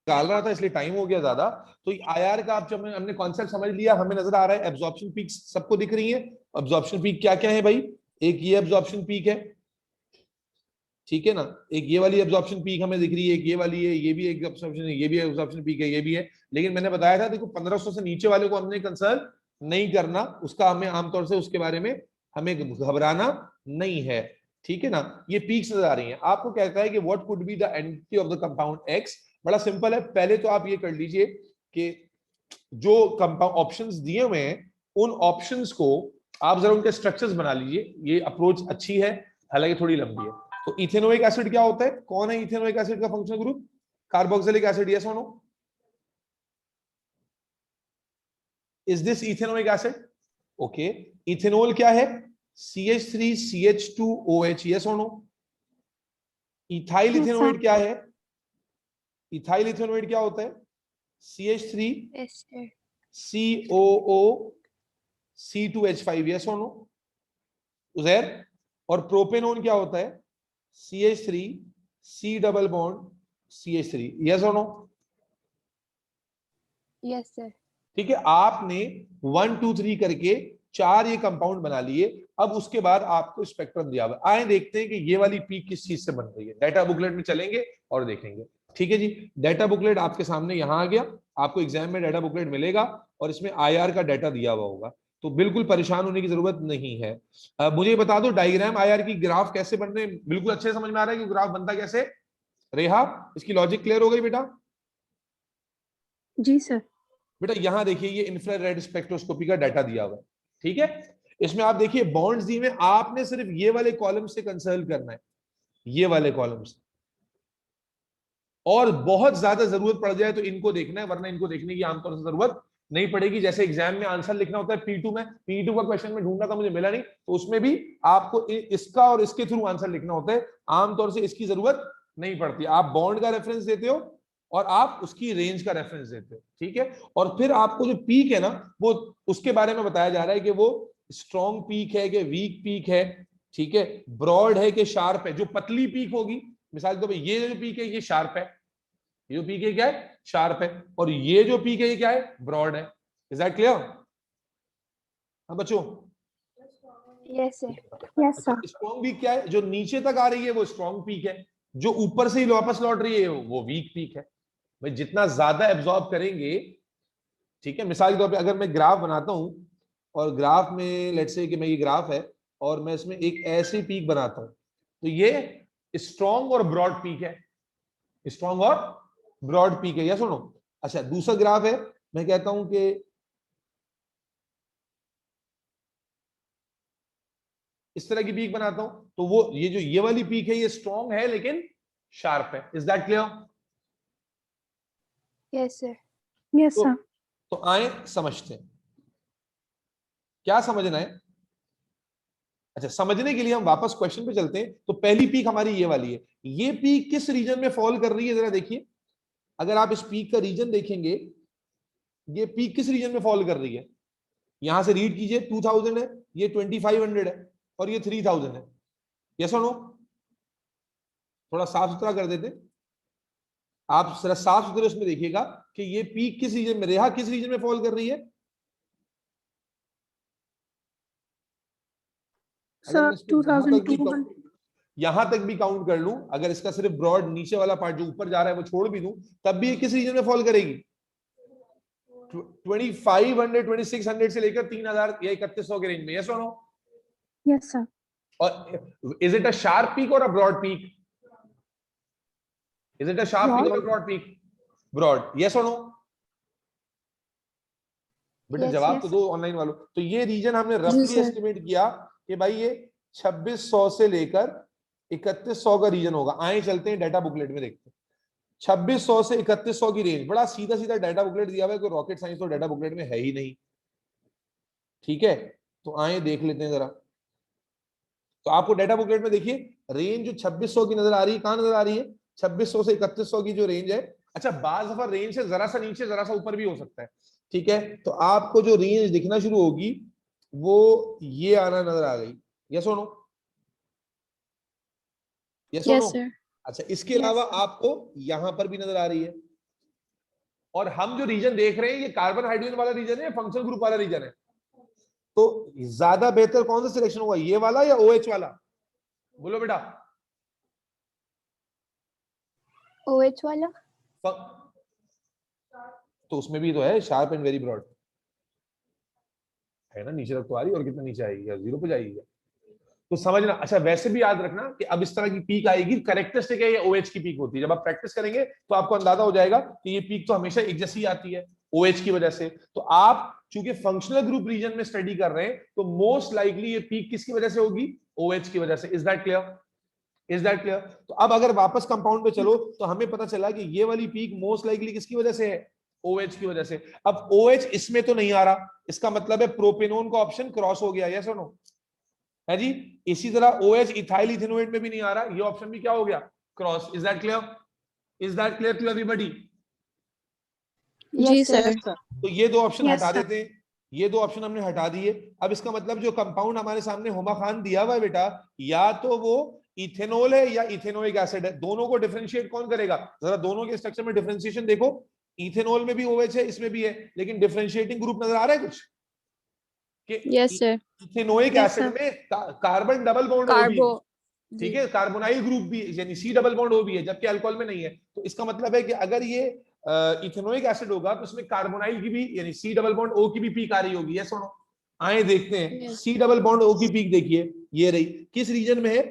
निकाल रहा था इसलिए टाइम हो गया ज्यादा। तो आईआर का आप जब हमने कॉन्सेप्ट समझ लिया, हमें नजर आ रहा है एब्जॉर्प्शन पीक सबको दिख रही है। एब्जॉर्प्शन पीक क्या क्या है भाई? एक ये एब्जॉर्प्शन पीक है, ठीक है ना, एक ये वाली एब्जॉर्प्शन पीक हमें दिख रही है, एक ये वाली है, ये भी एक एब्जॉर्प्शन है, ये भी एब्जॉर्प्शन पीक है, ये भी है। लेकिन मैंने बताया था देखो 1500 से नीचे वाले को हमने कंसर्न नहीं करना, उसका हमें आमतौर से उसके बारे में हमें घबराना नहीं है, ठीक है ना। ये पीक्स नजर आ रही हैं आपको, कहता है कि what could be the entity of the compound x. बड़ा सिंपल है, पहले तो आप ये कर लीजिए कि जो कंपाउंड ऑप्शंस दिए हुए हैं उन ऑप्शंस को आप जरा उनके स्ट्रक्चर्स बना लीजिए। ये अप्रोच अच्छी है, हालांकि थोड़ी लंबी है। तो इथेनोइक एसिड क्या होता है? कौन है इथेनोइक एसिड का functional group? Carboxylic acid, yes or no? Is this ethanoic acid? Okay. Ethanol क्या है? CH3CH2OH, yes or no? Ethyl Yes, sir. Ethanoid क्या है? इथाइल इथेनोइड क्या होता है? CH3 Yes, sir. COOC2H5, yes or no? Uzair. और propanone क्या होता है? CH3C double bond CH3, yes or no? Yes, sir. ठीक है, आपने 1 2 3 करके 4 ये कंपाउंड बना लिए। अब उसके बाद आपको स्पेक्ट्रम दिया हुआ, आए देखते हैं कि ये वाली पीक किस चीज से बन रही है। डाटा बुकलेट में चलेंगे और देखेंगे, ठीक है जी। डाटा बुकलेट आपके सामने यहां आ गया, आपको एग्जाम में डाटा बुकलेट मिलेगा और इसमें आईआर का डाटा दिया हुआ होगा, तो बिल्कुल परेशान होने की जरूरत नहीं है। मुझे बता दो डायग्राम आईआर की ग्राफ कैसे बन रहे हैं, बिल्कुल अच्छे समझ में आ रहा है कि ग्राफ बनता कैसे? रेहा, इसकी लॉजिक क्लियर हो गई बेटा? जी सर। बेटा यहां देखिए, ये इंफ्रारेड स्पेक्ट्रोस्कोपी का डाटा दिया हुआ है, ठीक है। इसमें आप देखिए बॉन्ड्स दिए हुए, आपने सिर्फ ये वाले कॉलम से कंसल्ट करना है, ये वाले कॉलम से, और बहुत ज्यादा जरूरत पड़ जाए तो इनको देखना है, वरना इनको देखने की आमतौर से जरूरत नहीं पड़ेगी। जैसे एग्जाम में आंसर लिखना होता है P2 में, P2 का क्वेश्चन में ढूंढना था, मुझे मिला नहीं, तो उसमें भी आपको इसका और इसके थ्रू आंसर लिखना होता है। आमतौर से इसकी जरूरत नहीं पड़ती, आप बॉन्ड का रेफरेंस देते हो और आप उसकी रेंज का रेफरेंस देते हो, ठीक है। और फिर आपको जो पीक है ना, वो उसके बारे में बताया जा रहा है कि वो स्ट्रॉन्ग पीक है कि वीक पीक है, ठीक है, ब्रॉड है कि शार्प है। जो पतली पीक होगी, मिसाल के तौर पर ये जो पीक है ये शार्प है, ये जो पीक है क्या है? शार्प है। और ये जो पीक है ये क्या है? ब्रॉड है। Is that clear? हाँ बच्चों? Yes, sir. Yes, अच्छा, sir. स्ट्रॉन्ग पीक क्या है? जो नीचे तक आ रही है वो स्ट्रॉन्ग पीक है, जो ऊपर से ही वापस लौट रही है वो वीक पीक है। भाई जितना ज्यादा एब्जॉर्ब करेंगे, ठीक है। मिसाल के तौर पे अगर मैं ग्राफ बनाता हूं और ग्राफ में लेट्स से कि मैं ये ग्राफ है और मैं इसमें एक ऐसी पीक बनाता हूं, तो ये स्ट्रॉन्ग और ब्रॉड पीक है, स्ट्रॉन्ग और ब्रॉड पीक है, या सुनो। अच्छा, दूसरा ग्राफ है, मैं कहता हूं कि इस तरह की पीक बनाता हूं, तो वो ये जो ये वाली पीक है ये स्ट्रॉन्ग है लेकिन शार्प है। Is that clear? Yes, sir. Yes, तो sir. तो आए समझते हैं क्या समझना है। अच्छा, समझने के लिए हम वापस क्वेश्चन पे चलते हैं। तो पहली पीक हमारी ये वाली है, ये पीक किस रीजन में फॉल कर रही है जरा देखिए। अगर आप इस पीक का रीजन देखेंगे, ये पीक किस रीजन में फॉल कर रही है? यहां से रीड कीजिए, 2000 है, ये 2500 है और ये 3000 है, यस और नो? थोड़ा साफ सुथरा कर देते, आप जरा साफ सुथरे उसमें देखिएगा कि ये पीक किस रीजन में, रेहा किस रीजन में फॉल कर रही है। अगर Sir, मैं इसको $2,200. यहां तक भी काउंट कर लूं, अगर इसका सिर्फ ब्रॉड नीचे वाला पार्ट जो ऊपर जा रहा है वो छोड़ भी दूं, तब भी ये किस रीजन में फॉल करेगी? 2500 2600 से लेकर 3000 या 3100 के रेंज में, yes or no? Yes, sir. और is it a sharp peak or a broad peak? Is it a sharp peak Broad? Or broad peak? Broad, yes or no? बेटा Yes, जवाब तो yes. दो ऑनलाइन वालों। तो ये reason हमने जी रफली सर। एस्टिमेट किया कि भाई ये 2600 से लेकर 3100 का रीजन होगा। आए चलते हैं डाटा बुकलेट में देखते हैं। 2600 से 3100 की रेंज, बड़ा सीधा सीधा डाटा बुकलेट दिया हुआ है, कोई रॉकेट साइंस तो डाटा बुकलेट में है ही नहीं, ठीक है। तो आए देख लेते हैं जरा। तो आपको डाटा बुकलेट में देखिए रेंज जो 2600 की नजर आ रही है, कहां नजर आ रही है? 2600 से 3100 की जो रेंज है। अच्छा, बाज दफा रेंज से जरा सा नीचे जरा सा ऊपर भी हो सकता है, ठीक है। तो आपको जो रेंज दिखना शुरू होगी वो ये आना नजर आ गई, yes or no? Yes or no? Yes, sir. अच्छा, इसके अलावा Yes. आपको यहां पर भी नजर आ रही है, और हम जो रीजन देख रहे हैं ये कार्बन हाइड्रोजन वाला रीजन है या फंक्शनल ग्रुप वाला रीजन है? तो ज्यादा बेहतर कौन सा सिलेक्शन हुआ, ये वाला या OH वाला? बोलो बेटा। OH वाला। तो उसमें भी तो है शार्प एंड वेरी ब्रॉड, है ना? नीचे तक तो आ रही, और कितना नीचे आएगी, या 0 पे जाएगी? तो समझना। अच्छा, वैसे भी याद रखना कि अब इस तरह की पीक आएगी, करेक्टरिस्टिक है ये OH की पीक होती है। जब आप प्रैक्टिस करेंगे तो आपको अंदाजा हो जाएगा कि ये पीक तो हमेशा एक जैसी आती है OH की वजह से। तो आप चूंकि फंक्शनल ग्रुप रीजन में स्टडी कर रहे हैं तो मोस्ट लाइकली ये पीक किसकी वजह से होगी? OH की वजह से। Is that clear? Is that clear? तो अब अगर वापस कंपाउंड पे चलो तो हमें पता चला कि ये वाली पीक मोस्ट लाइकली किसकी वजह से है? OH की वजह से। अब OH इसमें तो नहीं आ रहा, इसका मतलब है प्रोपेनोन का ऑप्शन क्रॉस हो गया, यस और नो? है जी। इसी तरह OH इथाइल इथेनोएट में भी नहीं आ रहा, ये ऑप्शन भी क्या हो गया? Cross. Is that clear? Is that clear to everybody? जी सर। तो ये दो ऑप्शन Yes, हटा sir. देते हैं, ये दो ऑप्शन हमने हटा दिए। अब इसका मतलब जो कंपाउंड हमारे सामने हुमा खान दिया हुआ है बेटा, या तो वो इथेनॉल है या इथेनोइक एसिड है। दोनों को डिफरेंशिएट कौन करेगा? जरा दोनों के स्ट्रक्चर में डिफरेंशिएशन देखो। इथेनॉल में भी OH है, इसमें भी है, लेकिन डिफरेंशिएटिंग ग्रुप नजर आ रहा है कुछ? कि yes sir. Ethanoic Yes, acid sir. में कार्बन डबल बॉन्ड O भी है, कार्बो। ठीक है, कार्बोनाइल ग्रुप भी, यानी C डबल बॉन्ड O भी है, जबकि अल्कोहल में नहीं है। तो इसका मतलब है कि अगर ये इथेनोइक एसिड होगा तो उसमें कार्बोनाइल की भी, यानी C डबल बॉन्ड O की भी पीक आ रही होगी। ये सुनो, आए देखते हैं। Yes. C double bond O की पीक देखिए, ये रही। किस रीजन में है?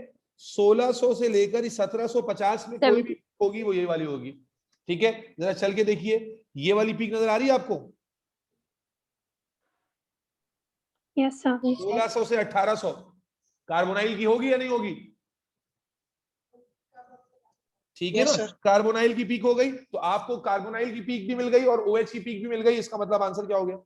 1600 से लेकर 1750 में कोई भी होगी, वो ये वाली होगी। ठीक है, जरा चल के देखिए, ये वाली पीक नजर आ रही है आपको? Yes, sir. 1600 से 1800 कार्बोनाइल की होगी या नहीं होगी? ठीक है ना? कार्बोनाइल की पीक हो गई, तो आपको कार्बोनाइल की पीक भी मिल गई और OH की पीक भी मिल गई। इसका मतलब आंसर क्या हो गया?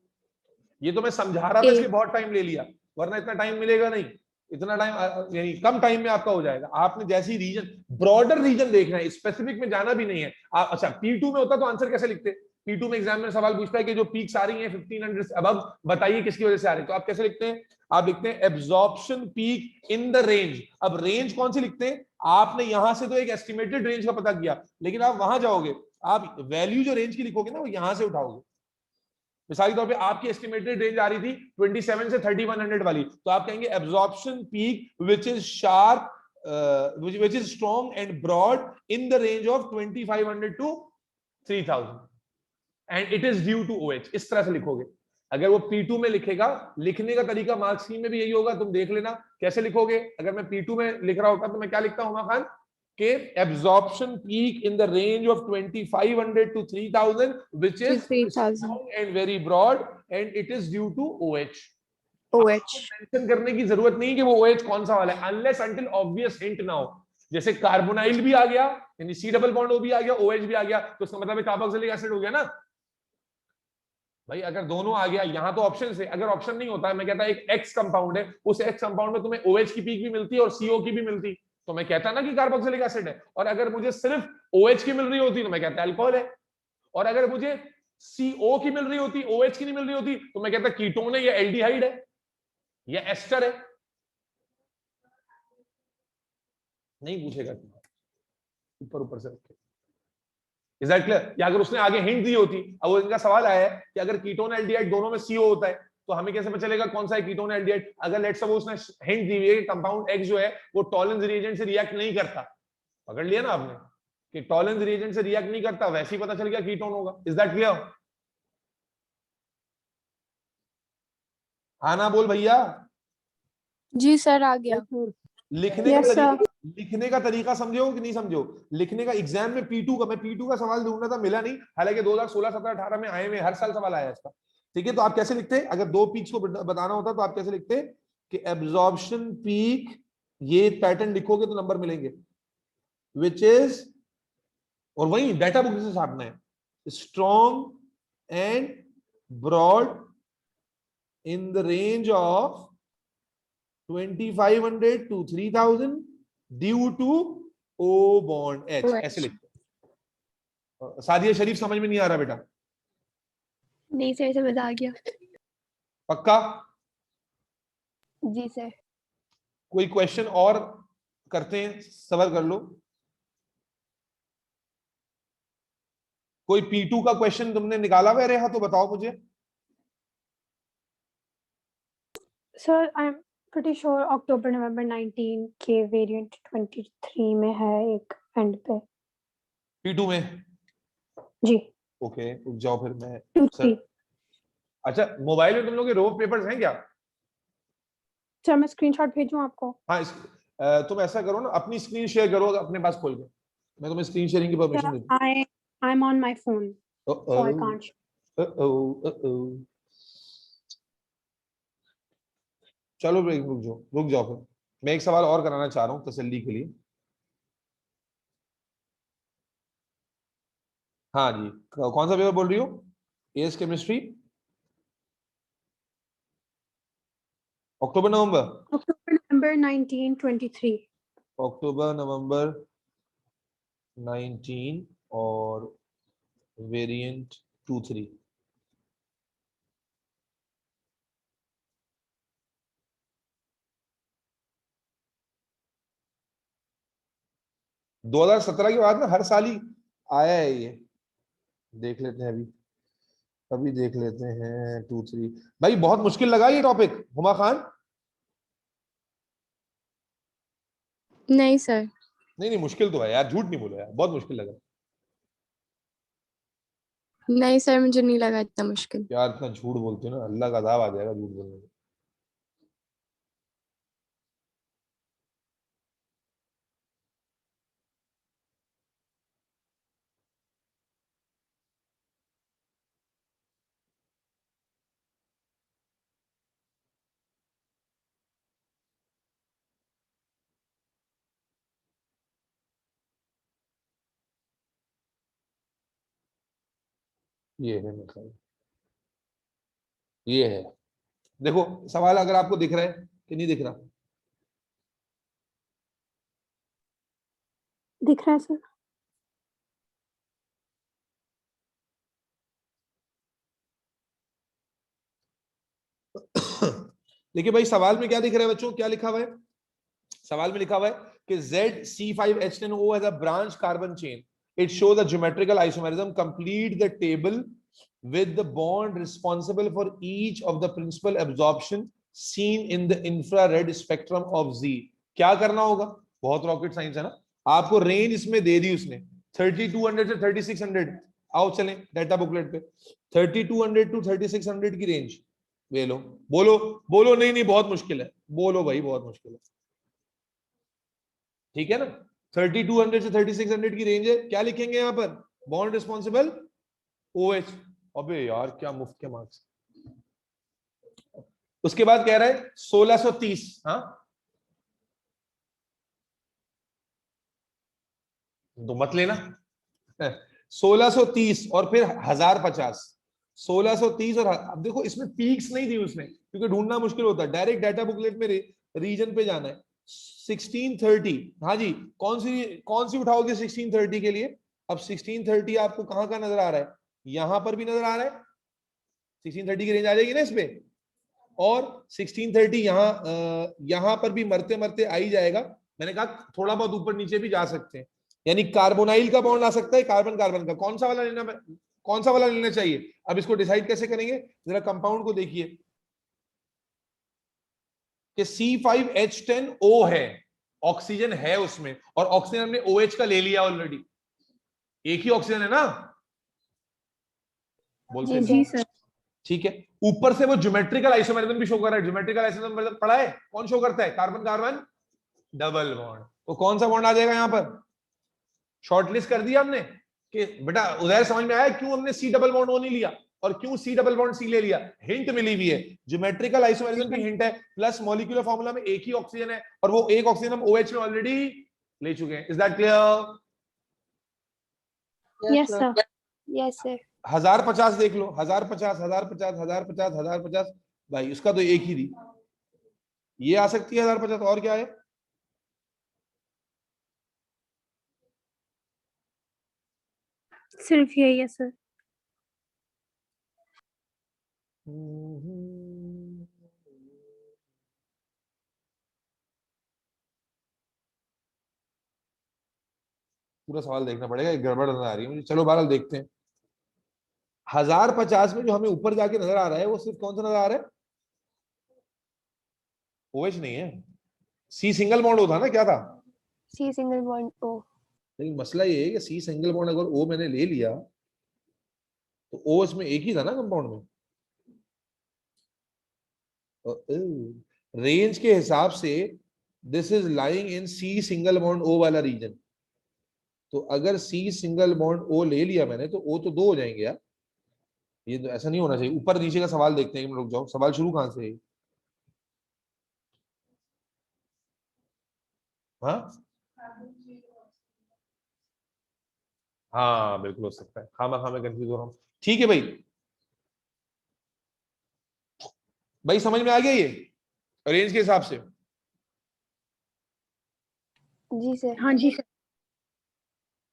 ये तो मैं समझा रहा था, इसलिए बहुत टाइम ले लिया, वरना इतना टाइम मिलेगा नहीं। इतना टाइम यानी कम टाइम में आपका हो जाएगा। आपने जैसी रीजन, ब्रॉडर रीजन देखना है, स्पेसिफिक में जाना भी नहीं है। अच्छा, P2 में होता तो आंसर कैसे लिखते? P2 में एग्जाम में सवाल पूछता है कि जो पीक्स आ रही हैं 1500 से अबव, बताइए किसकी वजह से आ रही है। तो आप कैसे लिखते हैं? आप लिखते हैं absorption peak in the range. अब रेंज कौन सी लिखते हैं? आपने यहां से तो एक एस्टिमेटेड रेंज का पता किया, लेकिन आप वहां जाओगे, आप वैल्यू जो रेंज की लिखोगे ना, वो यहां से उठाओगे। मिसाल के तौर पे आपकी एस्टिमेटेड रेंज आ रही थी 27 से 3100 वाली, तो आप कहेंगे absorption peak which is sharp, which is strong and broad in the range of 2500 to 3000 and it is due to OH। इस तरह से लिखोगे। अगर वो P2 में लिखेगा, लिखने का तरीका मार्क्स में भी यही होगा, तुम देख लेना कैसे लिखोगे। अगर मैं P2 में लिख रहा होता तो मैं क्या लिखता हूं खान के absorption peak in the range of 2500 to 3000 which is 3000 strong and very broad and it is due to OH। OH। Mention करने की जरूरत नहीं कि वो OH कौन सा वाला है, अनलेस अंटिल ऑब्वियस हिंट ना हो। जैसे कार्बोनाइल भी आ गया, यानी C डबल बॉन्ड O भी आ गया, OH भी आ गया, तो इसका मतलब कार्बोक्सिलिक एसिड हो गया ना भाई। अगर दोनों आ गया, यहां तो ऑप्शन है, अगर ऑप्शन नहीं होता है, मैं कहता एक X कंपाउंड है, उस X कंपाउंड में तुम्हें OH की पीक भी मिलती है और CO की भी मिलती, तो मैं कहता ना कि कार्बोक्सिलिक एसिड है। और अगर मुझे सिर्फ OH की मिल रही होती तो मैं कहता अल्कोहल है। और अगर मुझे CO की मिल रही होती, OH की नहीं मिल रही होती, तो मैं कहता कीटोन है या एल्डिहाइड है या एस्टर है। नहीं पूछेगा, ऊपर ऊपर से रखे। Is that clear? या अगर उसने आगे हिंट दी होती, अब वो इनका सवाल आया है कि अगर कीटोन एल्डिहाइड दोनों में CO होता है, तो हमें कैसे पता चलेगा कौन सा है कीटोन एल्डिहाइड? अगर लेट्स सपोज उसने हिंट दी है कि कंपाउंड X जो है वो टॉलेंस रिएजेंट से रिएक्ट नहीं करता, पकड़ लिया ना आपने कि टॉलेंस रिएजेंट से रिएक्ट नहीं करता, वैसे ही पता चल गया कीटोन होगा। Is that clear? हाँ ना बोल भैया। जी सर, आ गया। लिखने Yes, का sir. तरीका, लिखने का तरीका समझो कि नहीं समझो? लिखने का एग्जाम में P2 का, मैं P2 का सवाल ढूंढना था, मिला नहीं, हालांकि 2016, 17, 18 में आए हुए हर साल सवाल आया इसका। ठीक है, तो आप कैसे लिखते? अगर दो पीक्स को बताना होता तो आप कैसे लिखते कि एब्जॉर्प्शन पीक, ये पैटर्न लिखोगे तो नंबर मिलेंगे, विच इज, और वही डाटा बुक से छापना है, strong and broad in the range of 2500 to 3000 due to O bond H। ऐसे लिखते हैं। सादिया शरीफ समझ में नहीं आ रहा बेटा? नहीं सर, समझ आ गया। पक्का? जी सर। कोई क्वेश्चन और करते हैं, सवाल कर लो। कोई P2 का क्वेश्चन तुमने निकाला हुआ है रेहा तो बताओ मुझे। Sir, I'm pretty sure October November 19 के variant 23 में है एक end पे। P2 में जी। ओके रुक जाओ फिर मैं 2 सर। 3। अच्छा मोबाइल में तुम लोग के रो पेपर्स हैं क्या? सर मैं स्क्रीनशॉट भेजूं आपको? हाँ तुम ऐसा करो ना अपनी स्क्रीन शेयर करो अपने पास खोल के, मैं तुम्हें स्क्रीन शेयरिंग की परमिशन Sir, देता I'm on my phone, so I हूँ। can't. चलो रुक जाओ फिर मैं एक सवाल और कराना चाह रहा हूँ तसल्ली के लिए। हाँ जी कौन सा पेपर बोल रही हो? एएस केमिस्ट्री अक्टूबर नवंबर? October November 1923। अक्टूबर नवंबर 19 और वेरिएंट 23। दो 2017 के बाद में हर साल ही आया है ये। देख लेते हैं अभी देख लेते हैं 2 3। भाई बहुत मुश्किल लगा ये टॉपिक हुमा खान? नहीं सर। नहीं मुश्किल तो है यार, झूठ नहीं बोलो यार, बहुत मुश्किल लगा नहीं सर, मुझे नहीं लगा इतना मुश्किल। यार। इतना झूठ बोलते हो ना, अल्लाह का अज़ाब आ जाएगा झूठ बोलने में। ये है मतलब, ये है। देखो सवाल अगर आपको दिख रहा है कि नहीं दिख रहा? दिख रहा है सर? देखिए भाई सवाल में क्या दिख रहा है बच्चों, क्या लिखा हुआ है? सवाल में लिखा हुआ है कि ZC5H10O has a branch carbon chain. It shows a geometrical isomerism. Complete the table with the bond responsible for each of the principal absorption seen in the infrared spectrum of Z. क्या करना होगा? बहुत rocket science है ना। आपको range इसमें दे दी उसने 3200 से 3600। आओ चलें डाटा बुकलेट पे। 3200 टू 3600 की रेंज ले लो। बोलो बोलो, नहीं बहुत मुश्किल है, बोलो भाई बहुत मुश्किल है। ठीक है ना, 3200 से 3600 की रेंज है। क्या लिखेंगे यहां पर? Bond responsible OH। अबे यार क्या मुफ्त के मार्क्स। उसके बाद कह रहा है 1630। हाँ तो मत लेना 1630 और फिर 1050। 1630 और अब देखो इसमें पीक्स नहीं दी उसने क्योंकि ढूंढना मुश्किल होता है, डायरेक्ट डाटा बुकलेट में रीजन पे जाना है। 1630 हाँ जी, कौन सी उठाओगे 1630 के लिए? अब 1630 आपको कहां का नजर आ रहा है? यहां पर भी नजर आ रहा है, 1630 की रेंज आ जाएगी ना इसमें। और 1630 यहां पर भी मरते मरते आ ही जाएगा। मैंने कहा थोड़ा बहुत ऊपर नीचे भी जा सकते हैं, यानी कार्बोनाइल का बॉन्ड आ सकता है कार्बन कार्बन का। कौन सा वाला लेना चाहिए? अब इसको डिसाइड कैसे करेंगे, जरा कंपाउंड को देखिए कि C5H10O है, ऑक्सीजन है उसमें, और ऑक्सीजन हमने OH का ले लिया ऑलरेडी। एक ही ऑक्सीजन है ना? बोल जी जी सर। ठीक है। ऊपर से वो ज्योमेट्रिकल आइसोमेरिज्म भी शो कर रहा है। ज्योमेट्रिकल आइसोमेरिज्म पढ़ा है? कौन शो करता है? Carbon carbon double bond. तो कौन सा बॉन्ड आ जाएगा यहां पर? शॉर्टलिस्ट कर दिया हमने कि बेटा उधर समझ में आया क्यों हमने C डबल बॉन्ड O नहीं लिया और क्यों C डबल बॉन्ड C ले लिया। हिंट मिली हुई है, ज्योमेट्रिकल आइसोमेरिज्म की हिंट है, प्लस मॉलिक्यूलर फार्मूला में एक ही ऑक्सीजन है और वो एक ऑक्सीजन हम OH में ऑलरेडी ले चुके हैं। Is that clear? Yes sir. Yes sir. 1050 देख लो, 1050 1050 1050 1050। भाई उसका तो एक ही थी, ये आ सकती है 1050। और क्या है? सिर्फ यही है सर। पूरा सवाल देखना पड़ेगा, एक गड़बड़ नजर आ रही है मुझे। चलो बहरहाल देखते हैं। 1050 में जो हमें ऊपर जाके नजर आ रहा है वो सिर्फ कौन सा नजर आ रहा है? OH नहीं है, C सिंगल बॉन्ड O था ना, क्या था? C single bond O। लेकिन मसला ये है कि C सिंगल बॉन्ड अगर O मैंने ले लिया तो O इसमें एक ही था ना कंपाउंड में। रेंज के हिसाब से this is lying in C single bond O वाला रीजन। तो अगर C सिंगल बॉन्ड O ले लिया मैंने तो O तो 2 हो जाएंगे यार। ये तो ऐसा नहीं होना चाहिए। ऊपर नीचे का सवाल देखते हैं, रुक जाओ, सवाल शुरू कहां से है? हाँ हाँ बिल्कुल हो सकता है, खामा खामा कंफ्यूज हो रहा हूँ। ठीक है भाई, भाई समझ में आ गया ये रेंज के हिसाब से? जी सर। हाँ जी सर।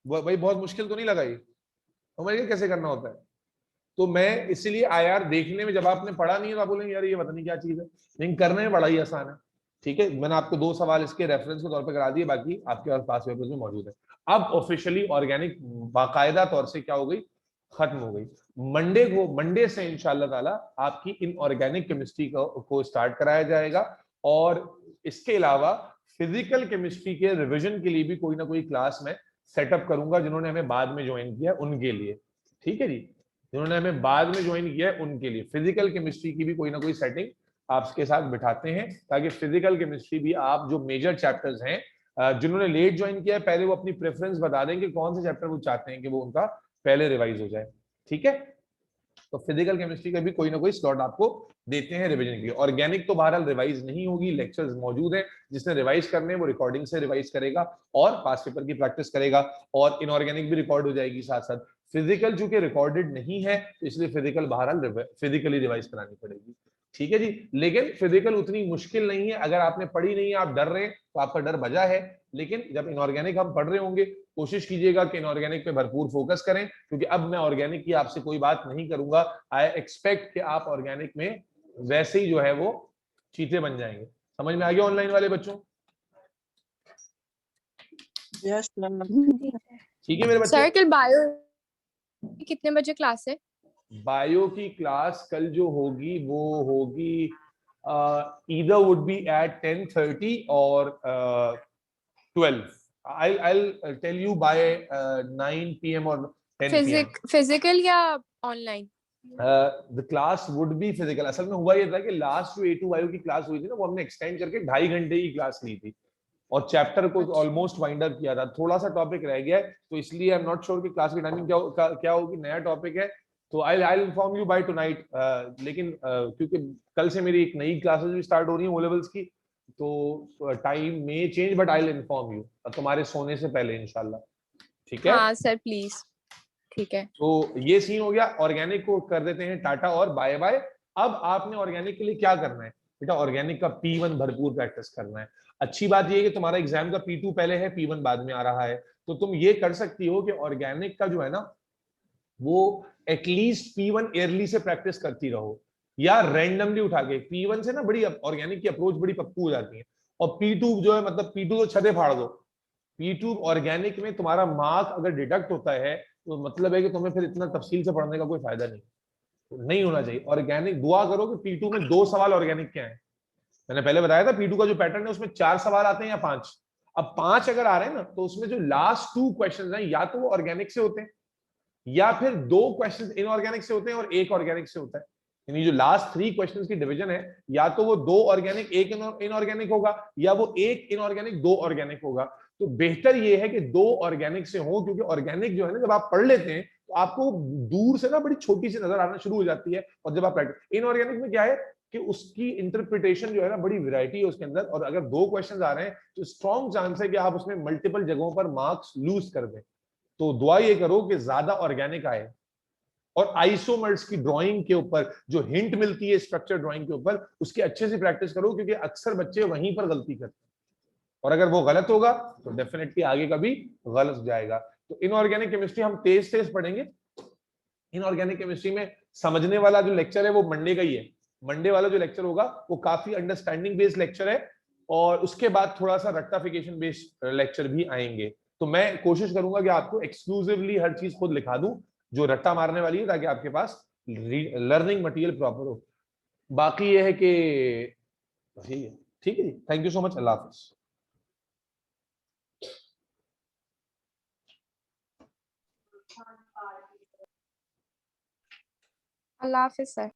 भाई बहुत मुश्किल तो नहीं लगा ये? समझ गए कैसे करना होता है? तो मैं इसीलिए IR देखने में, जब आपने पढ़ा नहीं है तो आप बोलेंगे यार ये पता नहीं क्या चीज है, लेकिन करने में बड़ा ही आसान है। ठीक है, मैंने आपको 2 सवाल इसके रेफरेंस के तौर पे करा दिए, बाकी आपके पास पेपर्स में मौजूद है। अब ऑफिशियली ऑर्गेनिक बाकायदा तौर से क्या हो गई, खत्म हो गई। मंडे से इंशाल्लाह ताला आपकी इनऑर्गेनिक केमिस्ट्री को स्टार्ट कराया जाएगा। और इसके अलावा फिजिकल केमिस्ट्री के रिवीजन के लिए भी कोई ना कोई क्लास में सेटअप करूंगा, जिन्होंने हमें बाद में ज्वाइन किया उनके लिए। ठीक है जी, जिन्होंने हमें बाद में ज्वाइन किया है उनके लिए फिजिकल केमिस्ट्री की भी कोई ना कोई सेटिंग आपके साथ बिठाते हैं, ताकि फिजिकल केमिस्ट्री भी आप जो मेजर चैप्टर्स हैं, जिन्होंने लेट ज्वाइन किया है पहले वो अपनी प्रेफरेंस बता दें कि कौन से चैप्टर वो चाहते हैं कि वो उनका पहले रिवाइज हो जाए। ठीक है, तो फिजिकल केमिस्ट्री का भी कोई ना कोई स्लॉट आपको देते हैं रिवीजन के लिए। ऑर्गेनिक तो बहरहाल रिवाइज नहीं होगी, लेक्चर्स मौजूद हैं, जिसने रिवाइज करने वो रिकॉर्डिंग से रिवाइज करेगा और पास पेपर की प्रैक्टिस करेगा, और इनऑर्गेनिक भी रिकॉर्ड हो जाएगी साथ साथ। फिजिकल चूंकि रिकॉर्डेड नहीं है तो इसलिए फिजिकल बहरहाल फिजिकली रिवाइज करानी पड़ेगी। ठीक है जी, लेकिन फिजिकल उतनी मुश्किल नहीं है। अगर आपने पढ़ी नहीं है, आप डर रहे हैं, तो आपका डर बजा है। लेकिन जब इनऑर्गेनिक हम पढ़ रहे होंगे, कोशिश कीजिएगा कि इनऑर्गेनिक पे भरपूर फोकस करें, क्योंकि अब मैं ऑर्गेनिक की आपसे कोई बात नहीं करूंगा। आई एक्सपेक्ट कि आप ऑर्गेनिक में वैसे ही जो है वो चीते बन जाएंगे। समझ में आ गया ऑनलाइन वाले बच्चों? Yes sir. ठीक है मेरे बच्चे। सर कल बायो कितने बजे क्लास है? बायो की क्लास कल जो होगी वो होगी either would be at 10:30 or 12. I'll tell you by 9 p.m. or 10 p.m. Physical या online? The class would be physical. असल में हुआ ये था कि लास्ट जो A2 बायो की क्लास हुई थी ना, वो हमने एक्सटेंड करके 2.5 घंटे की क्लास ली थी और चैप्टर को ऑलमोस्ट वाइंड अप किया था। थोड़ा सा टॉपिक रह गया है, तो इसलिए आई एम नॉट श्योर कि क्लास की टाइमिंग क्या होगी। नया टॉपिक है तो I inform you bye tonight. लेकिन क्योंकि कल से मेरी एक नई क्लासेस भी स्टार्ट हो रही है ओ लेवल्स की, तो टाइम में change, but I will inform you तुम्हारे सोने से पहले इंशाल्लाह। ठीक है? हाँ सर प्लीज। ठीक है, तो ये सीन हो गया। ऑर्गेनिक को कर देते हैं टाटा और बाय बाय। अब आपने ऑर्गेनिक के लिए क्या करना है बेटा? ऑर्गेनिक का P1 भरपूर प्रैक्टिस करना है। अच्छी बात ये है कि तुम्हारा एग्जाम का P2 पहले है, P1 बाद में आ रहा है, तो तुम ये कर सकती हो कि ऑर्गेनिक का जो है ना वो एटलीस्ट P1 ईयरली से प्रैक्टिस करती रहो, या रैंडमली उठा के। P1 से ना बड़ी ऑर्गेनिक की अप्रोच बड़ी पक्कू हो जाती है, और P2 जो है मतलब P2 तो छदे फाड़ दो। P2 ऑर्गेनिक में तुम्हारा मार्क अगर डिडक्ट होता है तो मतलब है कि तुम्हें फिर इतना तफसील से पढ़ने का कोई फायदा नहीं होना चाहिए। ऑर्गेनिक दुआ करो कि P2 में 2 सवाल ऑर्गेनिक के आए। मैंने पहले बताया था P2 का जो पैटर्न है उसमें 4 सवाल आते हैं या 5। अब 5 अगर आ रहे हैं ना, तो उसमें जो लास्ट 2 क्वेश्चन हैं या तो वो ऑर्गेनिक से होते हैं, या फिर 2 क्वेश्चन इनऑर्गेनिक से होते हैं और 1 ऑर्गेनिक से होता है। यानी जो लास्ट 3 क्वेश्चंस की डिवीजन है, या तो वो 2 ऑर्गेनिक 1 इनऑर्गेनिक होगा, या वो 1 इनऑर्गेनिक 2 ऑर्गेनिक होगा। तो बेहतर ये है कि 2 ऑर्गेनिक से हो, क्योंकि ऑर्गेनिक जो है ना जब आप पढ़ लेते हैं तो आपको दूर से ना बड़ी छोटी सी नजर आना शुरू हो जाती है, और जब आप इनऑर्गेनिक में क्या है कि उसकी इंटरप्रिटेशन जो है ना बड़ी वैरायटी है उसके अंदर, और अगर 2 क्वेश्चन आ रहे हैं तो स्ट्रॉन्ग चांस है कि आप उसमें मल्टीपल जगहों पर मार्क्स लूज कर दें। तो दुआ ये करो कि ज्यादा ऑर्गेनिक आए, और आइसोमर्स की ड्राइंग के ऊपर जो हिंट मिलती है स्ट्रक्चर ड्राइंग के ऊपर, उसकी अच्छे से प्रैक्टिस करो, क्योंकि अक्सर बच्चे वहीं पर गलती करते हैं, और अगर वो गलत होगा तो डेफिनेटली आगे कभी गलत जाएगा। तो इनऑर्गेनिक केमिस्ट्री हम तेज पढ़ेंगे। इनऑर्गेनिक केमिस्ट्री में समझने वाला जो लेक्चर है वो मंडे का ही है। मंडे वाला जो लेक्चर होगा वो काफी अंडरस्टैंडिंग बेस्ड लेक्चर है, और उसके बाद थोड़ा सा रेक्टिफिकेशन बेस्ड लेक्चर भी आएंगे। तो मैं कोशिश करूंगा कि आपको एक्सक्लूसिवली हर चीज खुद लिखा दूं, जो रट्टा मारने वाली है, ताकि आपके पास लर्निंग मटेरियल प्रॉपर हो। बाकी ये है कि ठीक है जी, थैंक यू सो मच, अल्लाह हाफिज। अल्लाह हाफिज सर।